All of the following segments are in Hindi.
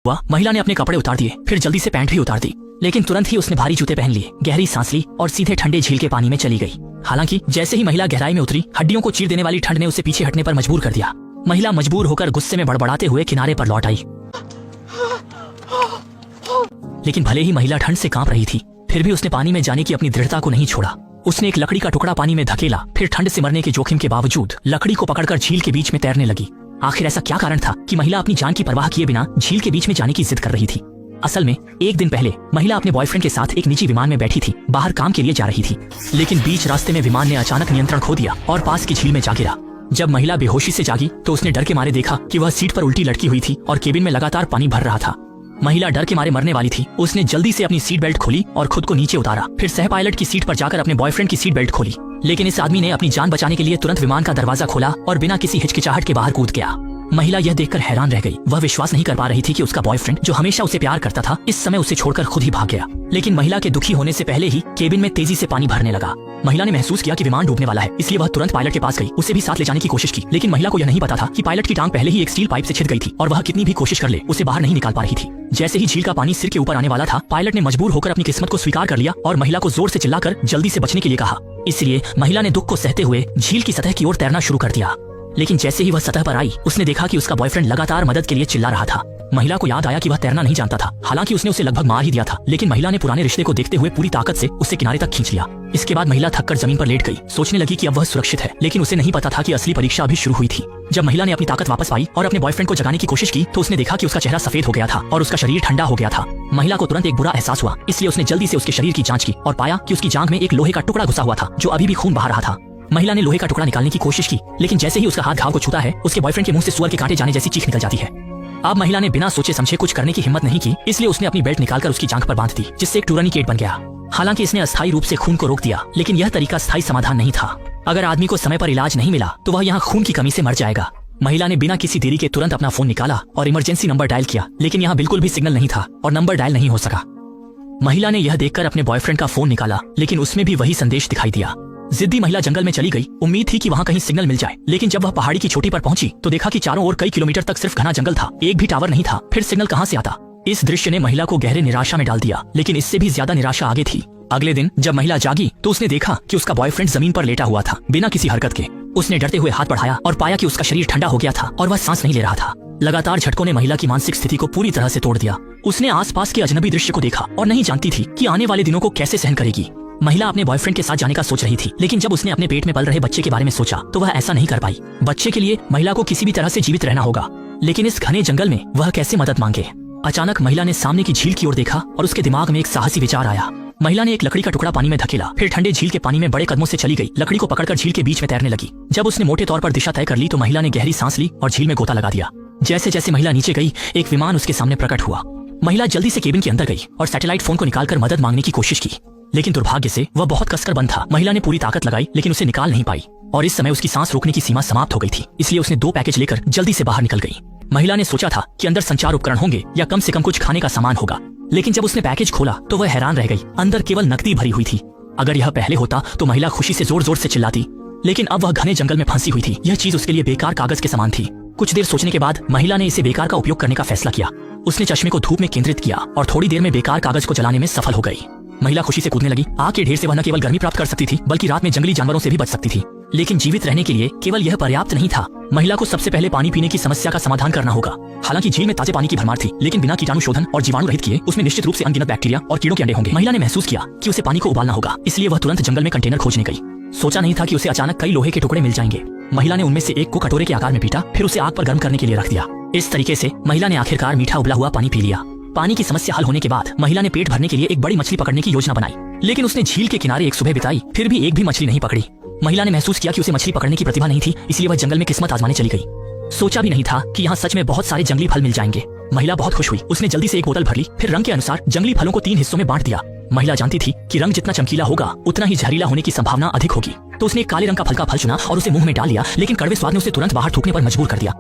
हुआ, महिला ने अपने कपड़े उतार दिए, फिर जल्दी से पैंट भी उतार दी, लेकिन तुरंत ही उसने भारी जूते पहन लिए, गहरी सांस ली और सीधे ठंडे झील के पानी में चली गई। हालांकि जैसे ही महिला गहराई में उतरी, हड्डियों को चीर देने वाली ठंड ने उसे पीछे हटने पर मजबूर कर दिया। महिला मजबूर होकर गुस्से में बड़बड़ाते हुए किनारे पर लौट आई। लेकिन भले ही महिला ठंड से कांप रही थी, फिर भी उसने पानी में जाने की अपनी दृढ़ता को नहीं छोड़ा। उसने एक लकड़ी का टुकड़ा पानी में धकेला, फिर ठंड से मरने के जोखिम के बावजूद लकड़ी को पकड़कर झील के बीच में तैरने लगी। आखिर ऐसा क्या कारण था कि महिला अपनी जान की परवाह किए बिना झील के बीच में जाने की जिद कर रही थी? असल में एक दिन पहले महिला अपने बॉयफ्रेंड के साथ एक निजी विमान में बैठी थी, बाहर काम के लिए जा रही थी। लेकिन बीच रास्ते में विमान ने अचानक नियंत्रण खो दिया और पास की झील में जा गिरा। जब महिला बेहोशी से जागी तो उसने डर के मारे देखा कि वह सीट पर उल्टी लटकी हुई थी और केबिन में लगातार पानी भर रहा था। महिला डर के मारे मरने वाली थी। उसने जल्दी से अपनी सीट बेल्ट खोली और खुद को नीचे उतारा, फिर सह पायलट की सीट पर जाकर अपने बॉयफ्रेंड की सीट बेल्ट खोली। लेकिन इस आदमी ने अपनी जान बचाने के लिए तुरंत विमान का दरवाजा खोला और बिना किसी हिचकिचाहट के बाहर कूद गया। महिला यह देखकर हैरान रह गई। वह विश्वास नहीं कर पा रही थी कि उसका बॉयफ्रेंड, जो हमेशा उसे प्यार करता था, इस समय उसे छोड़कर खुद ही भाग गया। लेकिन महिला के दुखी होने से पहले ही केबिन में तेजी से पानी भरने लगा। महिला ने महसूस किया कि विमान डूबने वाला है, इसलिए वह तुरंत पायलट के पास गई, उसे भी साथ ले जाने की कोशिश की। लेकिन महिला को यह नहीं पता था कि पायलट की टांग पहले ही एक स्टील पाइप से छिद गई थी और वह कितनी भी कोशिश कर ले उसे बाहर नहीं निकाल पा रही थी। जैसे ही झील का पानी सिर के ऊपर आने वाला था, पायलट ने मजबूर होकर अपनी किस्मत को स्वीकार कर लिया और महिला को जोर से चिल्लाकर जल्दी से बचने के लिए कहा। इसलिए महिला ने दुख को सहते हुए झील की सतह की ओर तैरना शुरू कर दिया। लेकिन जैसे ही वह सतह पर आई, उसने देखा कि उसका बॉयफ्रेंड लगातार मदद के लिए चिल्ला रहा था। महिला को याद आया कि वह तैरना नहीं जानता था। हालांकि उसने उसे लगभग मार ही दिया था, लेकिन महिला ने पुराने रिश्ते को देखते हुए पूरी ताकत से उसे किनारे तक खींच लिया। इसके बाद महिला थककर जमीन पर लेट गई, सोचने लगी कि अब वह सुरक्षित है। लेकिन उसे नहीं पता था कि असली परीक्षा अभी शुरू हुई थी। जब महिला ने अपनी ताकत वापस पाई और अपने बॉयफ्रेंड को जगाने की कोशिश की, तो उसने देखा कि उसका चेहरा सफेद हो गया था और उसका शरीर ठंडा हो गया था। महिला को तुरंत एक बुरा एहसास हुआ, इसलिए उसने जल्दी से उसके शरीर की जांच की और पाया कि उसकी जांघ में एक लोहे का टुकड़ा घुसा हुआ था, जो अभी भी खून बहा रहा था। महिला ने लोहे का टुकड़ा निकालने की कोशिश की, लेकिन जैसे ही उसका हाथ घाव को छूता है, उसके बॉयफ्रेंड के मुंह से सुअर के कांटे जाने जैसी चीख निकल जाती है। अब महिला ने बिना सोचे समझे कुछ करने की हिम्मत नहीं की, इसलिए उसने अपनी बेल्ट निकालकर उसकी जांघ पर बांध दी, जिससे एक टूरनिकेट बन गया। हालांकि इसने अस्थायी रूप से खून को रोक दिया, लेकिन यह तरीका स्थायी समाधान नहीं था। अगर आदमी को समय पर इलाज नहीं मिला तो वह यहाँ खून की कमी से मर जाएगा। महिला ने बिना किसी देरी के तुरंत अपना फोन निकाला और इमरजेंसी नंबर डायल किया, लेकिन यहाँ बिल्कुल भी सिग्नल नहीं था और नंबर डायल नहीं हो सका। महिला ने यह देखकर अपने बॉयफ्रेंड का फोन निकाला, लेकिन उसमें भी वही संदेश दिखाई दिया। जिद्दी महिला जंगल में चली गई। उम्मीद थी कि वहाँ कहीं सिग्नल मिल जाए, लेकिन जब वह पहाड़ी की चोटी पर पहुंची तो देखा कि चारों ओर कई किलोमीटर तक सिर्फ घना जंगल था, एक भी टावर नहीं था। फिर सिग्नल कहाँ से आता? इस दृश्य ने महिला को गहरे निराशा में डाल दिया, लेकिन इससे भी ज्यादा निराशा आगे थी। अगले दिन जब महिला जागी तो उसने देखा कि उसका बॉयफ्रेंड जमीन पर लेटा हुआ था, बिना किसी हरकत के। उसने डरते हुए हाथ बढ़ाया और पाया कि उसका शरीर ठंडा हो गया था और वह सांस नहीं ले रहा था। लगातार झटकों ने महिला की मानसिक स्थिति को पूरी तरह से तोड़ दिया। उसने आसपास के अजनबी दृश्य को देखा और नहीं जानती थी कि आने वाले दिनों को कैसे सहन करेगी। महिला अपने बॉयफ्रेंड के साथ जाने का सोच रही थी, लेकिन जब उसने अपने पेट में पल रहे बच्चे के बारे में सोचा तो वह ऐसा नहीं कर पाई। बच्चे के लिए महिला को किसी भी तरह से जीवित रहना होगा, लेकिन इस घने जंगल में वह कैसे मदद मांगे? अचानक महिला ने सामने की झील की ओर देखा और उसके दिमाग में एक साहसी विचार आया। महिला ने एक लकड़ी का टुकड़ा पानी में धकेला, फिर ठंडे झील के पानी में बड़े कदमों से चली गई। लकड़ी को पकड़कर झील के बीच में तैरने लगी। जब उसने मोटे तौर पर दिशा तय कर ली तो महिला ने गहरी सांस ली और झील में गोता लगा दिया। जैसे जैसे महिला नीचे गई, एक विमान उसके सामने प्रकट हुआ। महिला जल्दी से केबिन के अंदर गई और सैटेलाइट फोन को निकालकर मदद मांगने की कोशिश की, लेकिन दुर्भाग्य से वह बहुत कसकर बंद था। महिला ने पूरी ताकत लगाई, लेकिन उसे निकाल नहीं पाई और इस समय उसकी सांस रोकने की सीमा समाप्त हो गई थी। इसलिए उसने 2 पैकेज लेकर जल्दी से बाहर निकल गई। महिला ने सोचा था कि अंदर संचार उपकरण होंगे या कम से कम कुछ खाने का सामान होगा, लेकिन जब उसने पैकेज खोला तो वह हैरान रह गई। अंदर केवल नकदी भरी हुई थी। अगर यह पहले होता तो महिला खुशी से जोर जोर से चिल्लाती, लेकिन अब वह घने जंगल में फंसी हुई थी। यह चीज उसके लिए बेकार कागज के समान थी। कुछ देर सोचने के बाद महिला ने इसे बेकार का उपयोग करने का फैसला किया। उसने चश्मे को धूप में केंद्रित किया और थोड़ी देर में बेकार कागज को जलाने में सफल हो गई। महिला खुशी से कूदने लगी। आग के ढेर से वह न केवल गर्मी प्राप्त कर सकती थी, बल्कि रात में जंगली जानवरों से भी बच सकती थी। लेकिन जीवित रहने के लिए केवल यह पर्याप्त नहीं था। महिला को सबसे पहले पानी पीने की समस्या का समाधान करना होगा। हालांकि झील में ताजे पानी की भरमार थी, लेकिन बिना कीटाणु शोधन और जीवाणु रहित किए उसमें निश्चित रूप से अनगिनत बैक्टीरिया और कीड़ों के अंडे होंगे। महिला ने महसूस किया कि उसे पानी को उबालना होगा, इसलिए वह तुरंत जंगल में कंटेनर खोजने गई। सोचा नहीं था कि उसे अचानक कई लोहे के टुकड़े मिल जाएंगे। महिला ने उनमें से एक को कटोरे के आकार में पीटा, फिर उसे आग पर गर्म करने के लिए रख दिया। इस तरीके से महिला ने आखिरकार मीठा उबला हुआ पानी पी लिया। पानी की समस्या हल होने के बाद महिला ने पेट भरने के लिए एक बड़ी मछली पकड़ने की योजना बनाई, लेकिन उसने झील के किनारे एक सुबह बिताई, फिर भी एक भी मछली नहीं पकड़ी। महिला ने महसूस किया कि उसे मछली पकड़ने की प्रतिभा नहीं थी, इसलिए वह जंगल में किस्मत आजमाने चली गई। सोचा भी नहीं था कि यहाँ सच में बहुत सारे जंगली फल मिल जाएंगे। महिला बहुत खुश हुई। उसने जल्दी से एक बोतल भर ली, फिर रंग के अनुसार जंगली फलों को 3 हिस्सों में बांट दिया। महिला जानती थी कि रंग जितना चमकीला होगा उतना ही जहरीला होने की संभावना अधिक होगी, तो उसने एक काले रंग का फल का फल चुना और उसे मुंह में डाल लिया, लेकिन कड़वे स्वाद ने उसे तुरंत बाहर थूकने पर मजबूर कर दिया।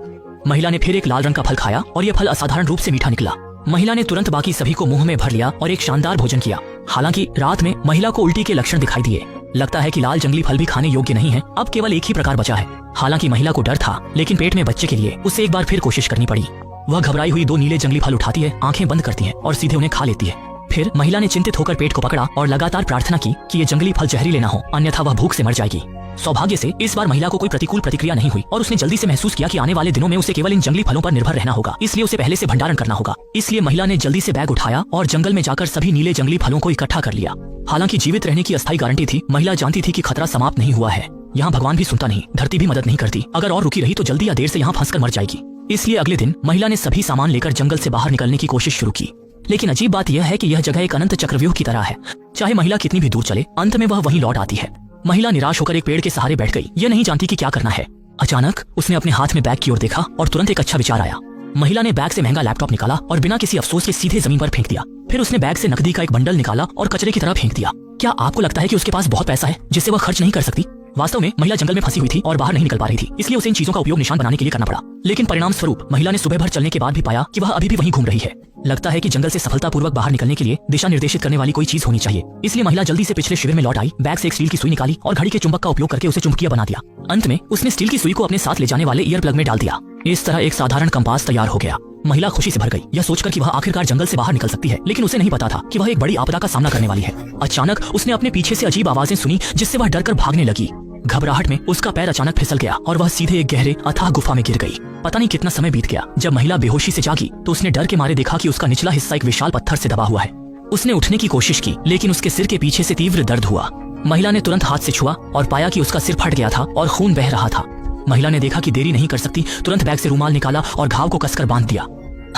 महिला ने फिर एक लाल रंग का फल खाया और यह फल असाधारण रूप से मीठा निकला। महिला ने तुरंत बाकी सभी को मुंह में भर लिया और एक शानदार भोजन किया। हालांकि रात में महिला को उल्टी के लक्षण दिखाई दिए। लगता है कि लाल जंगली फल भी खाने योग्य नहीं है। अब केवल एक ही प्रकार बचा है। हालांकि महिला को डर था, लेकिन पेट में बच्चे के लिए उसे एक बार फिर कोशिश करनी पड़ी। वह घबराई हुई 2 नीले जंगली फल उठाती है, आंखें बंद करती है और सीधे उन्हें खा लेती है। फिर महिला ने चिंतित होकर पेट को पकड़ा और लगातार प्रार्थना की कि ये जंगली फल जहरीले ना हो, अन्यथा वह भूख से मर जाएगी। सौभाग्य से इस बार महिला को कोई प्रतिकूल प्रतिक्रिया नहीं हुई और उसने जल्दी से महसूस किया कि आने वाले दिनों में उसे केवल इन जंगली फलों पर निर्भर रहना होगा, इसलिए उसे पहले से भंडारण करना होगा। इसलिए महिला ने जल्दी से बैग उठाया और जंगल में जाकर सभी नीले जंगली फलों को इकट्ठा कर लिया। हालांकि जीवित रहने की अस्थायी गारंटी थी, महिला जानती थी कि खतरा समाप्त नहीं हुआ है। यहाँ भगवान भी सुनता नहीं, धरती भी मदद नहीं करती, अगर और रुकी रही तो जल्दी या देर से यहाँ फंसकर मर जाएगी। इसलिए अगले दिन महिला ने सभी सामान लेकर जंगल से बाहर निकलने की कोशिश शुरू की। लेकिन अजीब बात यह है कि यह जगह एक अनंत चक्रव्यूह की तरह है। चाहे महिला कितनी भी दूर चले, अंत में वह वहीं लौट आती है। महिला निराश होकर एक पेड़ के सहारे बैठ गई, यह नहीं जानती कि क्या करना है। अचानक उसने अपने हाथ में बैग की ओर देखा और तुरंत एक अच्छा विचार आया। महिला ने बैग से महंगा लैपटॉप निकाला और बिना किसी अफसोस के सीधे जमीन पर फेंक दिया। फिर उसने बैग से नकदी का एक बंडल निकाला और कचरे की तरह फेंक दिया। क्या आपको लगता है कि उसके पास बहुत पैसा है जिससे वह खर्च नहीं कर सकती? वास्तव में महिला जंगल में फंसी हुई थी और बाहर नहीं निकल पा रही थी, इसलिए उसे इन चीजों का उपयोग निशान बनाने के लिए करना पड़ा। लेकिन परिणाम स्वरूप महिला ने सुबह भर चलने के बाद भी पाया कि वह अभी भी वहीं घूम रही है। लगता है कि जंगल से सफलतापूर्वक बाहर निकलने के लिए दिशा निर्देशित करने वाली कोई चीज होनी चाहिए। इसलिए महिला जल्दी से पिछले शिविर में लौट आई, बैग से एक स्टील की सुई निकाली और घड़ी के चुंबक का उपयोग करके उसे चुंबकीय बना दिया। अंत में उसने स्टील की सुई को अपने साथ ले जाने वाले ईयर प्लग में डाल दिया। इस तरह एक साधारण कंपास तैयार हो गया। महिला खुशी से भर गई, यह सोचकर कि वह आखिरकार जंगल से बाहर निकल सकती है, लेकिन उसे नहीं पता था कि वह एक बड़ी आपदा का सामना करने वाली है। अचानक उसने अपने पीछे से अजीब आवाजें सुनी जिससे वह डरकर भागने लगी। घबराहट में उसका पैर अचानक फिसल गया और वह सीधे एक गहरे अथाह गुफा में गिर गई। पता नहीं कितना समय बीत गया। जब महिला बेहोशी से जागी तो उसने डर के मारे देखा कि उसका निचला हिस्सा एक विशाल पत्थर से दबा हुआ है। उसने उठने की कोशिश की, लेकिन उसके सिर के पीछे से तीव्र दर्द हुआ। महिला ने तुरंत हाथ से छुआ और पाया कि उसका सिर फट गया था और खून बह रहा था। महिला ने देखा कि देरी नहीं कर सकती, तुरंत बैग से रूमाल निकाला और घाव को कसकर बांध दिया।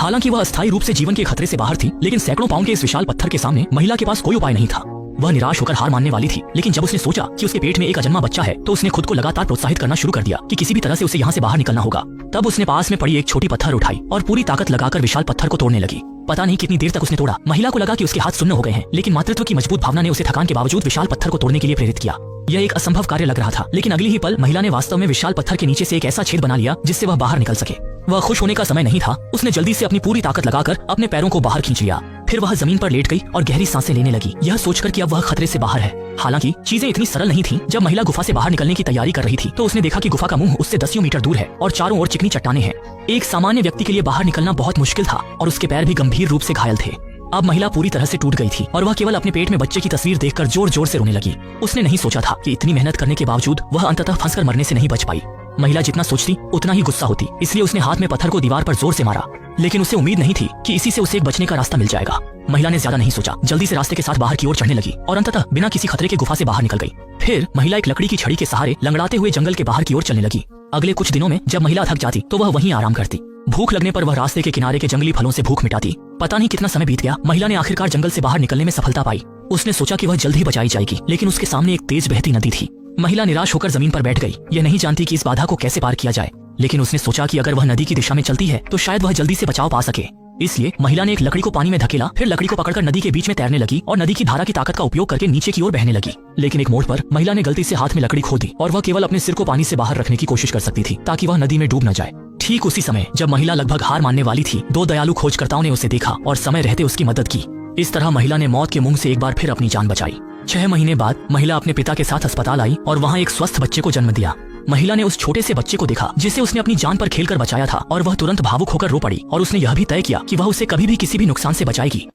हालांकि वह अस्थायी रूप से जीवन के खतरे से बाहर थी, लेकिन सैकड़ों पाउंड के इस विशाल पत्थर के सामने महिला के पास कोई उपाय नहीं था। वह निराश होकर हार मानने वाली थी, लेकिन जब उसने सोचा कि उसके पेट में एक अजन्मा बच्चा है तो उसने खुद को लगातार प्रोत्साहित करना शुरू कर दिया कि किसी भी तरह से उसे यहाँ से बाहर निकलना होगा। तब उसने पास में पड़ी एक छोटी पत्थर उठाई और पूरी ताकत लगाकर विशाल पत्थर को तोड़ने लगी। पता नहीं कितनी देर तक उसने तोड़ा। महिला को लगा कि उसके हाथ सुन्न हो गए हैं, लेकिन मातृत्व की मजबूत भावना ने उसे थकान के बावजूद विशाल पत्थर को तोड़ने के लिए प्रेरित किया। यह एक असंभव कार्य लग रहा था, लेकिन अगली ही पल महिला ने वास्तव में विशाल पत्थर के नीचे से एक ऐसा छेद बना लिया जिससे वह बाहर निकल सके। वह खुश होने का समय नहीं था। उसने जल्दी से अपनी पूरी ताकत लगाकर अपने पैरों को बाहर खींच लिया। फिर वह जमीन पर लेट गई और गहरी सांसें लेने लगी, यह सोचकर कि अब वह खतरे से बाहर है। हालांकि चीजें इतनी सरल नहीं थीं। जब महिला गुफा से बाहर निकलने की तैयारी कर रही थी तो उसने देखा कि गुफा का मुंह उससे 10 मीटर दूर है और चारों ओर चिकनी चट्टानें हैं। एक सामान्य व्यक्ति के लिए बाहर निकलना बहुत मुश्किल था और उसके पैर भी गंभीर रूप से घायल थे। अब महिला पूरी तरह से टूट गई थी और वह केवल अपने पेट में बच्चे की तस्वीर देखकर जोर जोर से रोने लगी। उसने नहीं सोचा था कि इतनी मेहनत करने के बावजूद वह अंततः फंसकर मरने से नहीं बच पाई। महिला जितना सोचती उतना ही गुस्सा होती, इसलिए उसने हाथ में पत्थर को दीवार पर जोर से मारा, लेकिन उसे उम्मीद नहीं थी कि इसी से उसे एक बचने का रास्ता मिल जाएगा। महिला ने ज्यादा नहीं सोचा, जल्दी से रास्ते के साथ बाहर की ओर चढ़ने लगी और अंततः बिना किसी खतरे के गुफा से बाहर निकल गई। फिर महिला एक लकड़ी की छड़ी के सहारे लंगड़ाते हुए जंगल के बाहर की ओर चलने लगी। अगले कुछ दिनों में जब महिला थक जाती तो वह वहीं आराम करती। भूख लगने पर वह रास्ते के किनारे के जंगली फलों से भूख मिटाती। पता नहीं कितना समय बीत गया, महिला ने आखिरकार जंगल से बाहर निकलने में सफलता पाई। उसने सोचा कि वह जल्द ही बचाई जाएगी, लेकिन उसके सामने एक तेज बहती नदी थी। महिला निराश होकर जमीन पर बैठ गई, यह नहीं जानती कि इस बाधा को कैसे पार किया जाए। लेकिन उसने सोचा कि अगर वह नदी की दिशा में चलती है तो शायद वह जल्दी से बचाव पा सके। इसलिए महिला ने एक लकड़ी को पानी में धकेला, फिर लकड़ी को पकड़कर नदी के बीच में तैरने लगी और नदी की धारा की ताकत का उपयोग करके नीचे की ओर बहने लगी। लेकिन एक मोड़ पर महिला ने गलती से हाथ में लकड़ी खो दी और वह केवल अपने सिर को पानी से बाहर रखने की कोशिश कर सकती थी ताकि वह नदी में डूब न जाए। ठीक उसी समय जब महिला लगभग हार मानने वाली थी, 2 दयालु खोजकर्ताओं ने उसे देखा और समय रहते उसकी मदद की। इस तरह महिला ने मौत के मुंह से एक बार फिर अपनी जान बचाई। 6 महीने बाद महिला अपने पिता के साथ अस्पताल आई और वहाँ एक स्वस्थ बच्चे को जन्म दिया। महिला ने उस छोटे से बच्चे को देखा जिसे उसने अपनी जान पर खेलकर बचाया था और वह तुरंत भावुक होकर रो पड़ी और उसने यह भी तय किया कि वह उसे कभी भी किसी भी नुकसान से बचाएगी।